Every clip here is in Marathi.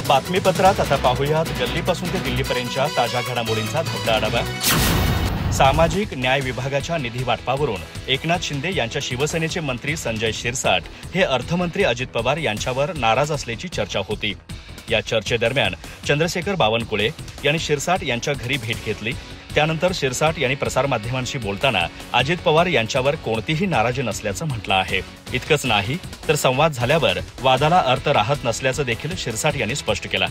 बातमीपत्रात आता पाहूयात गल्लीपासून ते दिल्लीपर्यंतच्या ताज्या घडामोडींचा धोका आढावा। सामाजिक न्याय विभागाच्या निधी वाटपावरून एकनाथ शिंदे यांच्या शिवसेनेचे मंत्री संजय शिरसाट हे अर्थमंत्री अजित पवार यांच्यावर नाराज असल्याची चर्चा होती। या चर्चेदरम्यान चंद्रशेखर बावनकुळे यांनी शिरसाट यांच्या घरी भेट घेतली। त्यानंतर शिरसाट यांनी प्रसारमाध्यमांशी बोलताना अजित पवार यांच्यावर कोणतीही नाराजी नसल्याचं म्हटलं आहे। इतकंच नाही तर संवाद झाल्यावर वादाला अर्थ राहत नसल्याचं देखील शिरसाट यांनी स्पष्ट केलं।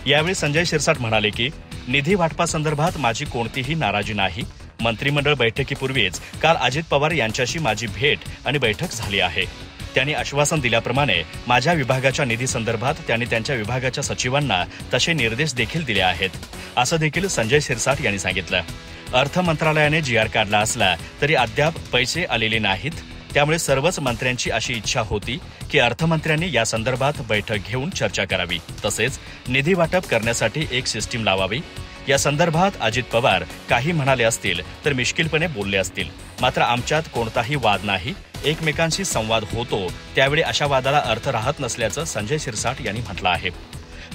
यावेळी संजय शिरसाट म्हणाले की निधी वाटपासंदर्भात माझी कोणतीही नाराजी नाही। मंत्रिमंडळ बैठकीपूर्वीच काल अजित पवार यांच्याशी माझी भेट आणि बैठक झाली आहे। त्यांनी आश्वासन दिल्याप्रमाणे माझ्या विभागाच्या निधी संदर्भात त्यांनी त्यांच्या विभागाच्या सचिवांना तसे निर्देश देखील दिले आहेत, असं देखील संजय शिरसाट यांनी सांगितलं। अर्थ मंत्रालयाने GR काढला असला तरी अद्याप पैसे आलेले नाहीत, त्यामुळे सर्वच मंत्र्यांची अशी इच्छा होती की अर्थमंत्र्यांनी या संदर्भात बैठक घेऊन चर्चा करावी, तसेच निधी वाटप करण्यासाठी एक सिस्टीम लावावी। या संदर्भात अजित पवार काही म्हणाले असतील तर मिश्किलपणे बोलले असतील, मात्र आमच्यात कोणताही वाद नाही, एकमेकांशी संवाद होतो, त्यावेळी अशा वादाला अर्थ राहत नसल्याचं संजय शिरसाट यांनी म्हटलं आहे।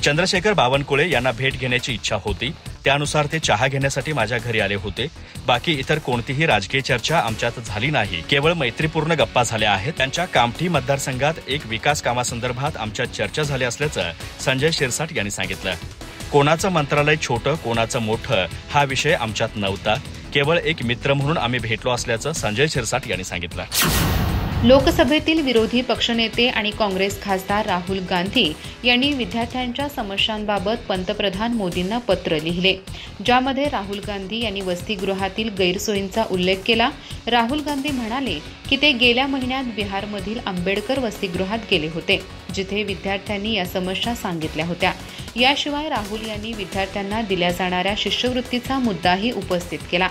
चंद्रशेखर बावनकुळे यांना भेट घेण्याची इच्छा होती, त्यानुसार ते चहा घेण्यासाठी माझ्या घरी आले होते। बाकी इतर कोणतीही राजकीय चर्चा आमच्यात झाली नाही, केवळ मैत्रीपूर्ण गप्पा झाल्या आहेत। त्यांच्या कामठी मतदारसंघात एक विकास कामासंदर्भात आमच्यात चर्चा झाली असल्याचं संजय शिरसाट यांनी सांगितलं। कोणाचं मंत्रालय छोटं कोणाचं मोठं हा विषय आमच्यात नव्हता, केवळ एक मित्र म्हणून आम्ही भेटलो असल्याचं संजय शिरसाट यांनी सांगितलं। लोकसभेतील विरोधी पक्षनेते आणि काँग्रेस खासदार राहुल गांधी यांनी विद्यार्थ्यांच्या समस्यांबाबत पंतप्रधान मोदींना पत्र लिहिले, ज्यामध्ये राहुल गांधी यांनी वसतिगृहातील गैरसोयींचा उल्लेख केला। राहुल गांधी म्हणाले की ते गेल्या महिन्यात बिहारमधील आंबेडकर वसतिगृहात गेले होते, जिथे विद्यार्थ्यांनी या समस्या सांगितल्या होत्या। याशिवाय राहुल यांनी विद्यार्थ्यांना दिल्या जाणाऱ्या शिष्यवृत्तीचा मुद्दाही उपस्थित केला।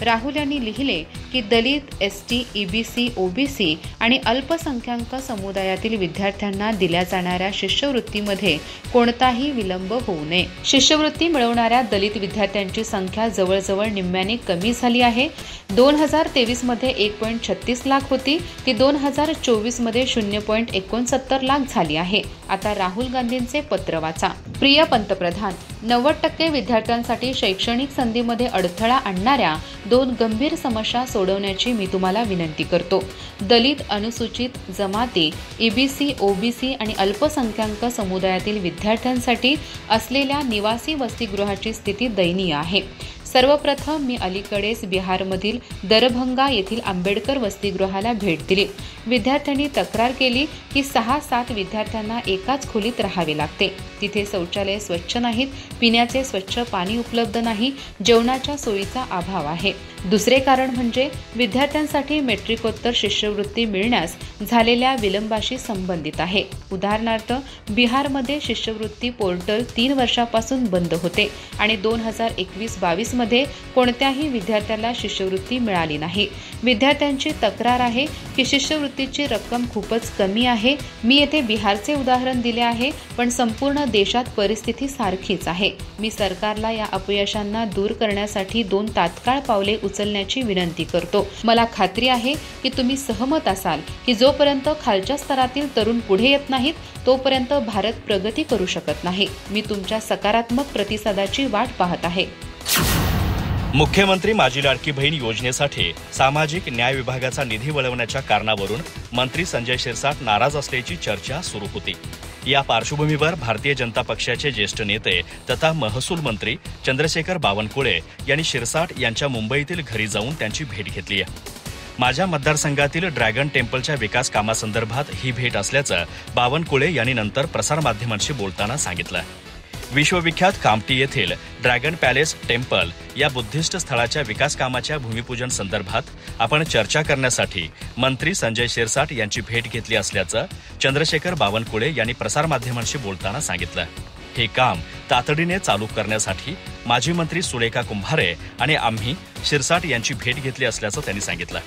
राहुल यांनी लिहिले की दलित, ST, EBC, OBC आणि अल्पसंख्याक समुदायातील विद्यार्थ्यांना दिल्या जाणाऱ्या शिष्यवृत्तीमध्ये कोणताही विलंब होऊ नये। शिष्यवृत्ती मिळवणाऱ्या दलित विद्यार्थ्यांची संख्या जवळजवळ निम्म्याने कमी झाली आहे। 2023 मध्ये 1.36 लाख होती, ती 2024 मध्ये 0.69 लाख झाली आहे। आता राहुल गांधींचे पत्र वाचा। प्रिय पंतप्रधान, 90% विद्यार्थ्यांसाठी शैक्षणिक संधीमध्ये अडथळा आणणाऱ्या 2 गंभीर समस्या सोडवण्याची मी तुम्हाला विनंती करतो। दलित, अनुसूचित जमाती, EBC, OBC आणि अल्पसंख्याक समुदायातील विद्यार्थ्यांसाठी असलेल्या निवासी वसतिगृहाची स्थिती दयनीय आहे। सर्वप्रथम मी अलीकडेच बिहारमधील दरभंगा येथील आंबेडकर वसतिगृहाला भेट दिली। विद्यार्थ्यांनी तक्रार केली की 6-7 विद्यार्थ्यांना एकाच खोलीत राहावे लागते। तिथे शौचालय स्वच्छ नाहीत, पिण्याचे स्वच्छ पाणी उपलब्ध नाही, जेवणाच्या सोयीचा अभाव आहे। दुसरे कारण म्हणजे विद्यार्थ्यांसाठी मेट्रिकोत्तर शिष्यवृत्ती मिळण्यास झालेल्या विलंबाशी संबंधित आहे। उदाहरणार्थ, बिहारमध्ये शिष्यवृत्ती पोर्टल 3 वर्षापासून बंद होते आणि 2021-22 मध्ये कोणत्याही विद्यार्थ्याला शिष्यवृत्ती मिळाली नाही। विद्यार्थ्यांची तक्रार आहे की शिष्यवृत्तीची रक्कम खूपच कमी आहे। मी येथे बिहारचे उदाहरण दिले आहे, पण संपूर्ण देशात परिस्थिती सारखीच आहे। मी सरकारला या अपयशांना दूर करण्यासाठी 2 तात्काळ पावले उचलण्याची विनंती करतो। मला खात्री आहे की तुम्ही सहमत असाल की जोपर्यंत खालच्या स्तरातील तरुण पुढे येत नाहीत, तोपर्यंत भारत प्रगती करू शकत नाही। मी तुमच्या सकारात्मक प्रतिसादाची वाट पाहत आहे। मुख्यमंत्री माझी लाडकी बहीण योजनेसाठी सामाजिक न्याय विभागाचा निधी वळवण्याच्या कारणावरून मंत्री संजय शिरसाट नाराज असल्याची चर्चा सुरू होती। या पार्श्वभूमीवर भारतीय जनता पक्षाचे ज्येष्ठ नेते तथा महसूल मंत्री चंद्रशेखर बावनकुळे यांनी शिरसाट यांच्या मुंबईतील घरी जाऊन त्यांची भेट घेतली आहे। माझ्या मतदारसंघातील ड्रॅगन टेम्पलच्या विकास कामासंदर्भात ही भेट असल्याचं बावनकुळे यांनी नंतर प्रसारमाध्यमांशी बोलताना सांगितलं। विश्वविख्यात कामठी येथील ड्रॅगन पॅलेस टेम्पल या बुद्धिस्ट स्थळाच्या विकास कामाच्या भूमिपूजन संदर्भात आपण चर्चा करण्यासाठी मंत्री संजय शिरसाट यांची भेट घेतली असल्याचं चंद्रशेखर बावनकुळे यांनी प्रसारमाध्यमांशी बोलताना सांगितलं। हे काम तातडीने चालू करण्यासाठी माजी मंत्री सुलेखा कुंभारे आणि आम्ही शिरसाट यांची भेट घेतली असल्याचं त्यांनी सांगितलं।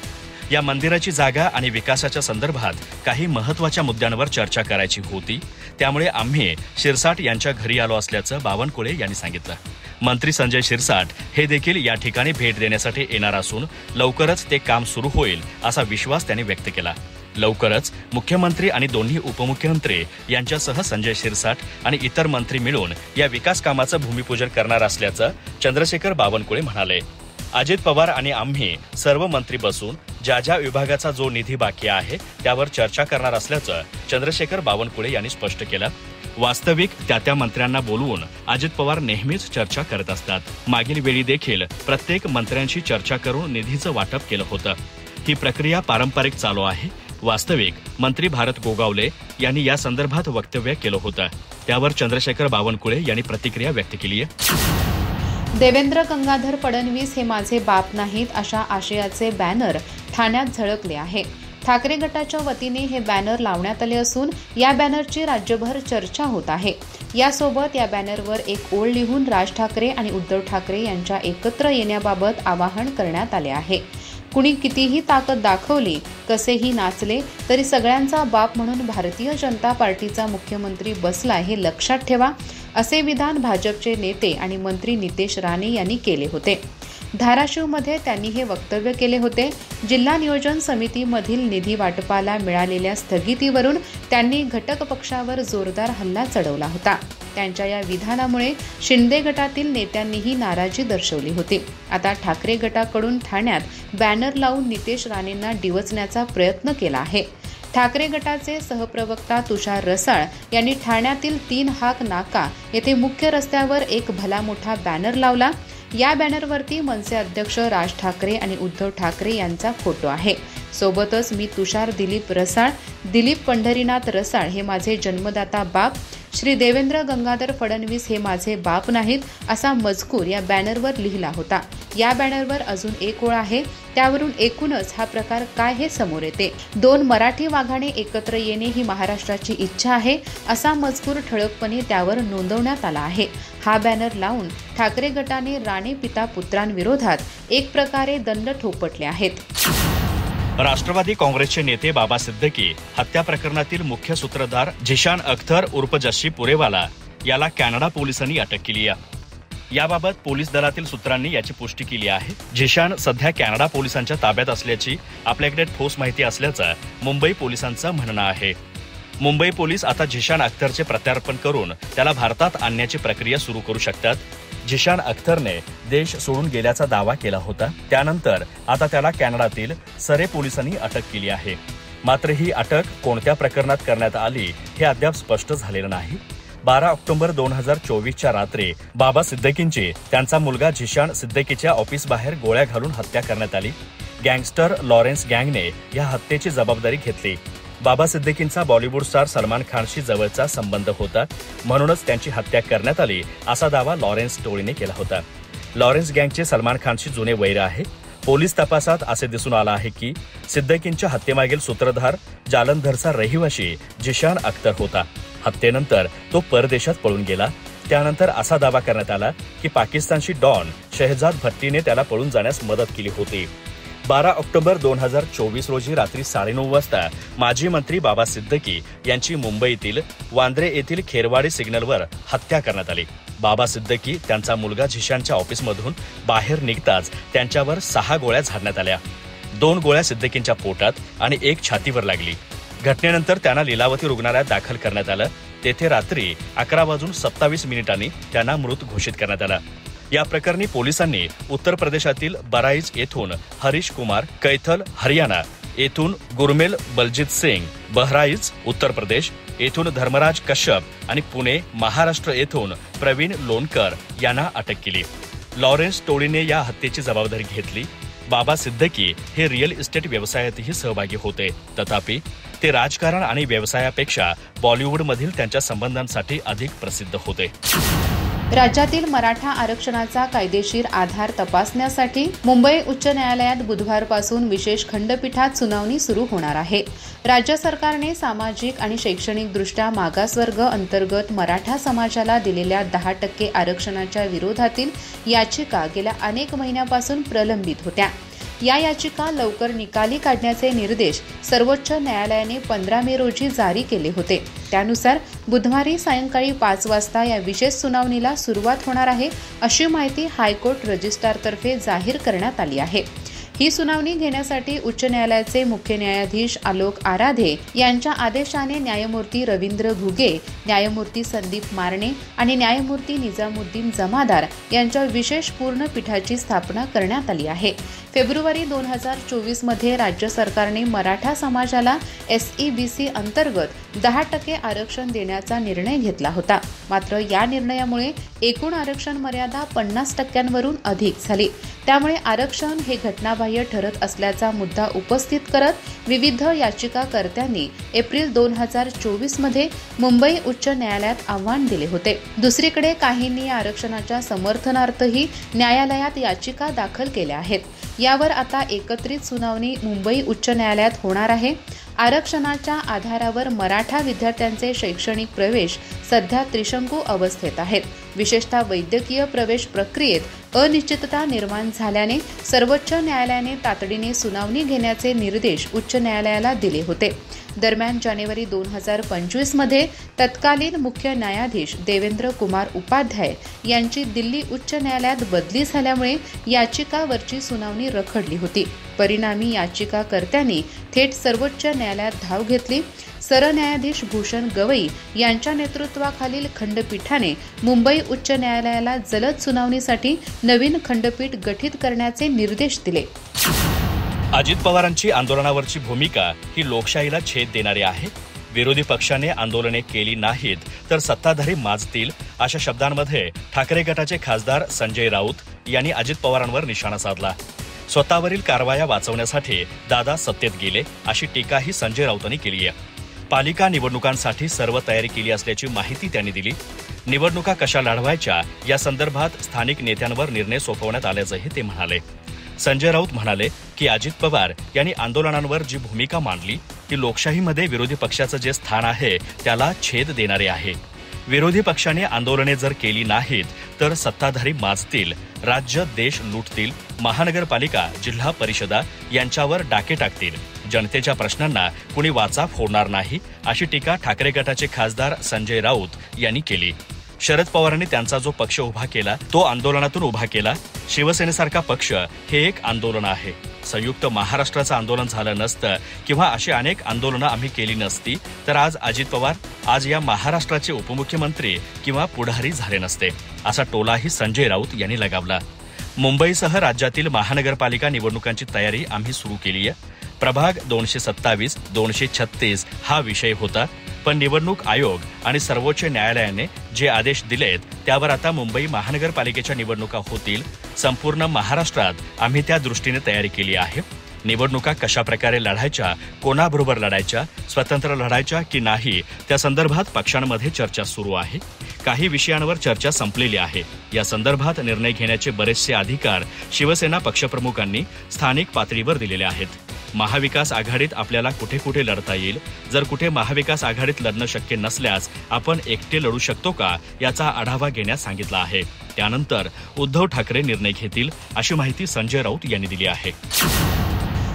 या मंदिराची जागा आणि विकासाच्या संदर्भात काही महत्त्वाच्या मुद्द्यांवर चर्चा करायची होती, त्यामुळे आम्ही शिरसाट यांच्या घरी आलो असल्याचं बावनकुळे यांनी सांगितलं। मंत्री संजय शिरसाट हे देखील या ठिकाणी भेट देण्यासाठी येणार असून लवकरच ते काम सुरू होईल असा विश्वास त्यांनी व्यक्त केला। लवकरच मुख्यमंत्री आणि दोन्ही उपमुख्यमंत्री यांच्यासह संजय शिरसाट आणि इतर मंत्री मिळून या विकास कामाचं भूमिपूजन करणार असल्याचं चंद्रशेखर बावनकुळे म्हणाले. अजित पवार आणि आम्ही सर्व मंत्री बसून ज्या विभागाचा जो निधी बाकी आहे त्यावर चर्चा करणार असल्याचं चंद्रशेखर बावनकुळे यांनी स्पष्ट केलं. वास्तविक त्या मंत्र्यांना बोलवून अजित पवार नेहमीच चर्चा करत असतात. मागील वेळी देखील प्रत्येक मंत्र्यांशी चर्चा करून निधीचं वाटप केलं होतं. ही प्रक्रिया पारंपरिक चालू आहे. वास्तविक मंत्री भारत गोगावले यांनी या संदर्भात वक्तव्य केलं होतं. त्यावर चंद्रशेखर बावनकुळे यांनी प्रतिक्रिया व्यक्त केली आहे. देवेंद्र गंगाधर फडणवीस हे माझे बाप नाहीत अशा आशयाचे बॅनर ठाण्यात झळकले आहे. ठाकरे गटाच्या वतीने हे बॅनर लावण्यात आले असून या बॅनरची राज्यभर चर्चा होत आहे. यासोबत या बॅनरवर एक ओळ लिहून राज ठाकरे आणि उद्धव ठाकरे यांच्या एकत्र येण्याबाबत आवाहन करण्यात आले आहे. कुणी कितीही ताकद दाखवली, कसेही नाचले तरी सगळ्यांचा बाप म्हणून भारतीय जनता पार्टीचा मुख्यमंत्री बसला हे लक्षात ठेवा, असे विधान भाजपचे नेते आणि मंत्री नितेश राणे यांनी केले होते. धाराशिवमध्ये त्यांनी हे वक्तव्य केले होते. जिल्हा नियोजन समितीमधील निधी वाटपाला मिळालेल्या स्थगितीवरून त्यांनी घटक पक्षावर जोरदार हल्ला चढवला होता. त्यांच्या या विधानामुळे शिंदे गटातील नेत्यांनीही नाराजी दर्शवली होती. आता ठाकरे गटाकडून ठाण्यात बॅनर लावून नितेश राणेंना डिवचण्याचा प्रयत्न केला आहे. ठाकरे गटाचे सहप्रवक्ता तुषार रसाळ यांनी ठाण्यातील 3 हाक नाका येथे मुख्य रस्त्यावर एक भला मोठा बॅनर लावला. या बॅनरवरती मनसे अध्यक्ष राज ठाकरे आणि उद्धव ठाकरे यांचा फोटो आहे. सोबतच मी तुषार दिलीप पंढरीनाथ रसाळ हे माझे जन्मदाता बाप, श्री देवेंद्र गंगाधर फडणवीस हे माझे बाप नाहीत असा मजकूर या बॅनरवर लिहिला होता. या बॅनरवर अजून एक ओळ आहे. त्यावरून एकूणच हा प्रकार काय हे समोर येते. 2 मराठी वाघाने एकत्र येणे ही महाराष्ट्राची इच्छा आहे असा मजकूर ठळकपणे त्यावर नोंदवण्यात आला आहे. हा बॅनर लावून ठाकरे गटाने राणे पिता पुत्रांविरोधात एक प्रकारे दंड थोपटले आहेत. राष्ट्रवादी काँग्रेसचे नेते बाबा सिद्दीकी हत्या प्रकरणातील मुख्य सूत्रधार झिशान अख्तर उर्फ जस्सी पुरेवाला याला कॅनडा पोलिसांनी अटक केली आहे. याबाबत पोलीस दलातील सूत्रांनी याची पुष्टी केली आहे. झिशान सध्या कॅनडा पोलिसांच्या ताब्यात असल्याची आपल्याकडे ठोस माहिती असल्याचं मुंबई पोलिसांचं म्हणणं आहे. मुंबई पोलीस आता झिशान अख्तरचे प्रत्यार्पण करून त्याला भारतात आणण्याची प्रक्रिया सुरू करू शकतात. झिशान अख्तरने देश सोडून गेल्याचा दावा केला होता. त्यानंतर आता त्याला कॅनडातील सरे पोलिसांनी अटक केली आहे. मात्र ही अटक कोणत्या प्रकरणात करण्यात आली हे अद्याप स्पष्ट झालेलं नाही. 12 ऑक्टोबर 2024च्या रात्री बाबा सिद्दीकींची त्यांचा मुलगा झिशान सिद्दीकीच्या ऑफिसबाहेर गोळ्या घालून हत्या करण्यात आली. गँगस्टर लॉरेन्स गँगने या हत्येची जबाबदारी घेतली. बाबा सिद्दीकींचा बॉलिवूड स्टार सलमान खानशी जवळचा संबंध होता, म्हणूनच त्यांची हत्या करण्यात आली असा दावा लॉरेन्स टोळीने केला होता. लॉरेन्स गँगचे सलमान खानशी जुने वैर आहे. पोलीस तपासात असे दिसून आलं आहे की सिद्दीकींच्या हत्येमागील सूत्रधार जालंधरचा रहिवाशी झिशान अख्तर होता. हत्येनंतर तो परदेशात पळून गेला. त्यानंतर असा दावा करण्यात आला की पाकिस्तानशी डॉन शहजाद भट्टीने त्याला पळून जाण्यास मदत केली होती. 12 ऑक्टोबर 2024 रोजी रात्री 9:30 वाजता माजी मंत्री बाबा सिद्दीकी यांची मुंबईतील वांद्रे येथील खेरवाडी सिग्नलवर हत्या करण्यात आली. बाबा सिद्दीकी त्यांचा मुलगा झिशानच्या ऑफिसमधून बाहेर निघताच त्यांच्यावर 6 गोळ्या झाडण्यात आल्या. 2 गोळ्या सिद्दीकींच्या पोटात आणि 1 छातीवर लागली. घटनेनंतर त्यांना लीलावती रुग्णालयात दाखल करण्यात आलं. तेथे रात्री 11:27 त्यांना मृत घोषित करण्यात आला. या प्रकरणी पोलिसांनी उत्तर प्रदेशातील बराईज येथून हरीश कुमार, कैथल हरियाणा येथून गुरमेल बलजीत सिंग, बहराईच उत्तर प्रदेश येथून धर्मराज कश्यप आणि पुणे महाराष्ट्र येथून प्रवीण लोणकर यांना अटक केली. लॉरेन्स टोळीने या हत्येची जबाबदारी घेतली. बाबा सिद्दीकी हे रिअल इस्टेट व्यवसायातही सहभागी होते. तथापि ते राजकारण आणि व्यवसायापेक्षा बॉलिवूडमधील त्यांच्या संबंधांसाठी अधिक प्रसिद्ध होते. राज्यातील मराठा आरक्षणाचा कायदेशीर आधार तपासण्यासाठी मुंबई उच्च न्यायालयात बुधवारपासून विशेष खंडपीठात सुनावणी सुरू होणार आहे. राज्य सरकारने सामाजिक आणि शैक्षणिकदृष्ट्या मागासवर्ग अंतर्गत मराठा समाजाला दिलेल्या 10% आरक्षणाच्या विरोधातील याचिका गेल्या अनेक महिन्यापासून प्रलंबित होत्या. या याचिका लवकर निकाली काढण्याचे निर्देश सर्वोच्च न्यायालयाने 15 मे रोजी जारी केले होते. त्यानुसार बुधवारी सायंकाळी 5 वाजता या विशेष सुनावणीला सुरुवात होणार आहे, अशी माहिती हायकोर्ट रजिस्ट्रारतर्फे जाहीर करण्यात आली आहे. ही सुनावणी घेण्यासाठी उच्च न्यायालयाचे मुख्य न्यायाधीश आलोक आराधे यांच्या आदेशाने न्यायमूर्ती रवींद्र घुगे, न्यायमूर्ती संदीप मारणे आणि न्यायमूर्ती निजामुद्दीन जमादार यांच्या विशेष पूर्ण पीठाची स्थापना करण्यात आली आहे. फेब्रुवारी 2024 मध्ये राज्य सरकारने मराठा समाजाला SEBC अंतर्गत 10% आरक्षण देण्याचा निर्णय घेतला होता. मात्र या निर्णयामुळे एकूण आरक्षण मर्यादा 50% अधिक झाली. त्यामुळे आरक्षण हे घटनाबाह्य ठरत असल्याचा मुद्दा उपस्थित करत विविध याचिकाकर्त्यांनी एप्रिल 2024 मध्ये मुंबई उच्च न्यायालयात आव्हान दिले होते. दुसरीकडे काहींनी या आरक्षणाच्या समर्थनार्थही न्यायालयात याचिका दाखल केल्या आहेत. यावर आता एकत्रित सुनावणी मुंबई उच्च न्यायालयात होणार आहे. आरक्षणाच्या आधारावर मराठा विद्यार्थ्यांचे शैक्षणिक प्रवेश सध्या त्रिशंकू अवस्थेत आहेत. विशेषतः वैद्यकीय प्रवेश प्रक्रियेत अनिश्चितता निर्माण झाल्याने सर्वोच्च न्यायालयाने तातडीने सुनावणी घेण्याचे निर्देश उच्च न्यायालयाला दिले होते. दरम्यान जानेवारी 2025 मध्ये तत्कालीन मुख्य न्यायाधीश देवेंद्र कुमार उपाध्याय यांची दिल्ली उच्च न्यायालयात बदली झाल्यामुळे याचिकावरची सुनावणी रखडली होती. परिणामी याचिकाकर्त्यांनी थेट सर्वोच्च न्यायालयात धाव घेतली. सरन्यायाधीश भूषण गवई यांच्या नेतृत्वाखालील खंडपीठाने मुंबई उच्च न्यायालयाला जलद सुनावणीसाठी नवीन खंडपीठ गठीत करण्याचे निर्देश दिले. अजित पवारांची आंदोलनावरची भूमिका ही लोकशाहीला छेद देणारी आहे. विरोधी पक्षाने आंदोलने केली नाहीत तर सत्ताधारी माजतील, अशा शब्दांमध्ये ठाकरे गटाचे खासदार संजय राऊत यांनी अजित पवारांवर निशाणा साधला. स्वतःवरील कारवाया वाचवण्यासाठी दादा सत्तेत गेले, अशी टीकाही संजय राऊतांनी केली आहे. पालिका निवडणुकांसाठी सर्व तयारी केली असल्याची माहिती त्यांनी दिली. निवडणुका कशा लढवायच्या या संदर्भात स्थानिक नेत्यांवर निर्णय सोपवण्यात आल्याचंही ते म्हणाले. संजय राऊत म्हणाले की अजित पवार यांनी आंदोलनांवर जी भूमिका मांडली ती लोकशाहीमध्ये विरोधी पक्षाचं जे स्थान आहे त्याला छेद देणारे आहे. विरोधी पक्षाने आंदोलने जर केली नाहीत तर सत्ताधारी माजतील, राज्य देश लुटतील, महानगरपालिका, जिल्हा परिषदा यांच्यावर डाके टाकतील, जनतेच्या प्रश्नांना कुणी वाचा फोडणार नाही, अशी टीका ठाकरे गटाचे खासदार संजय राऊत यांनी केली. शरद पवारांनी त्यांचा जो पक्ष उभा केला तो आंदोलनातून उभा केला. शिवसेनेसारखा पक्ष हे एक आंदोलन आहे. संयुक्त महाराष्ट्राचं आंदोलन झालं नसतं किंवा अशी अनेक आंदोलनं आम्ही केली नसती तर आज अजित पवार आज या महाराष्ट्राचे उपमुख्यमंत्री किंवा पुढारी झाले नसते, असा टोलाही संजय राऊत यांनी लगावला. मुंबईसह राज्यातील महानगरपालिका निवडणुकांची तयारी आम्ही सुरू केली आहे. प्रभाग 227, 236 हा विषय होता, पण निवडणूक आयोग आणि सर्वोच्च न्यायालयाने जे आदेश दिलेत त्यावर आता मुंबई महानगरपालिकेच्या निवडणुका होतील. संपूर्ण महाराष्ट्रात आम्ही त्या दृष्टीने तयारी केली आहे. निवडणुका कशा प्रकारे लढायच्या, कोणाबरोबर लढायच्या, स्वतंत्र लढायच्या की नाही त्या संदर्भात पक्षांमध्ये चर्चा सुरू आहे. काही विषयांवर चर्चा संपलेली आहे. या संदर्भात निर्णय घेण्याचे बरेचसे अधिकार शिवसेना पक्षप्रमुखांनी स्थानिक पातळीवर दिलेले आहेत. महाविकास आघाडीत आपल्याला कुठे कुठे लढता येईल, जर कुठे महाविकास आघाडीत लढणं शक्य नसल्यास आपण एकटे लढू शकतो का याचा आढावा घेण्यास सांगितला आहे. त्यानंतर उद्धव ठाकरे निर्णय घेतील, अशी माहिती संजय राऊत यांनी दिली आहे.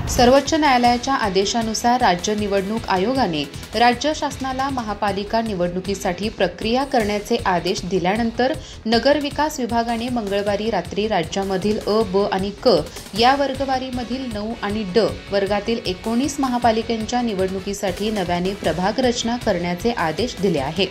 सर्वोच्च न्यायालयाच्या आदेशानुसार राज्य निवडणूक आयोगाने राज्य शासनाला महापालिका निवडणुकीसाठी प्रक्रिया करण्याचे आदेश दिल्यानंतर नगर विकास विभागाने मंगळवारी रात्री राज्यामधील अ, ब आणि क या वर्गवारीमधील 9 आणि ड वर्गातील 19 महापालिकांच्या निवडणुकीसाठी नव्याने प्रभाग रचना करण्याचे आदेश दिले आहे.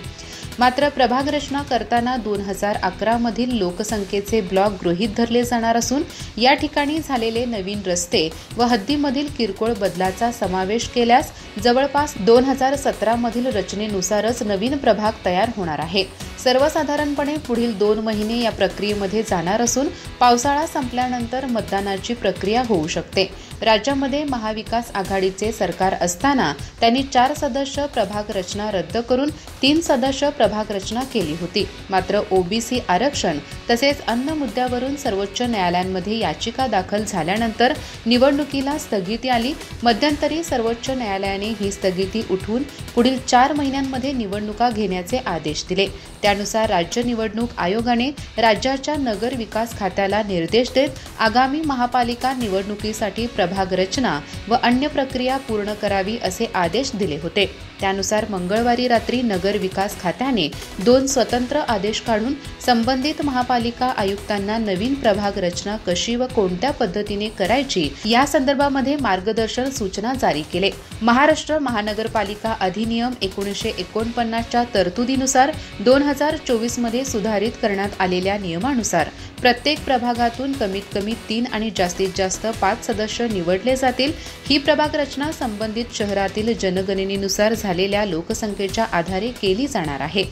मात्र प्रभाग रचना करताना 2011 मधील लोकसंख्येचे ब्लॉक गृहीत धरले जाणार असून या ठिकाणी झालेले नवीन रस्ते व हद्दीमधील किरकोळ बदलाचा समावेश केल्यास जवळपास 2017 मधील रचनेनुसारच नवीन प्रभाग तयार होणार आहे. सर्वसाधारणपणे पुढील 2 महिने या प्रक्रियेमध्ये जाणार असून पावसाळा संपल्यानंतर मतदानाची प्रक्रिया होऊ शकते. राज्यामध्ये महाविकास आघाडीचे सरकार असताना त्यांनी 4 सदस्य प्रभाग रचना रद्द करून 3 सदस्य प्रभाग रचना केली होती. मात्र ओबीसी आरक्षण तसेच अन्य मुद्द्यावरून सर्वोच्च न्यायालयांमध्ये याचिका दाखल झाल्यानंतर निवडणुकीला स्थगिती आली. मध्यंतरी सर्वोच्च न्यायालयाने ही स्थगिती उठवून पुढील 4 महिन्यांमध्ये निवडणुका घेण्याचे आदेश दिले. त्यानुसार राज्य निवडणूक आयोगाने राज्याच्या नगर विकास खात्याला निर्देश देत आगामी महापालिका निवडणुकीसाठी प्रभाग रचना व अन्य प्रक्रिया पूर्ण करावी असे आदेश दिले होते. त्यानुसार मंगळवारी रात्री नगर विकास खात्याने 2 स्वतंत्र आदेश काढून संबंधित महापालिका आयुक्तांना नवीन प्रभाग रचना कशी व कोणत्या पद्धतीने करायची या संदर्भामध्ये मार्गदर्शन सूचना जारी केले. महाराष्ट्र महानगरपालिका अधिनियम 1949च्या तरतुदीनुसार 2024 मध्ये सुधारित करण्यात आलेल्या नियमानुसार प्रत्येक प्रभागातून कमीत कमी 3 आणि जास्तीत जास्त 5 सदस्य निवडले जातील. ही प्रभाग रचना संबंधित शहरातील जनगणनेनुसार झालेल्या लोकसंख्येच्या आधारे केली जाणार आहे.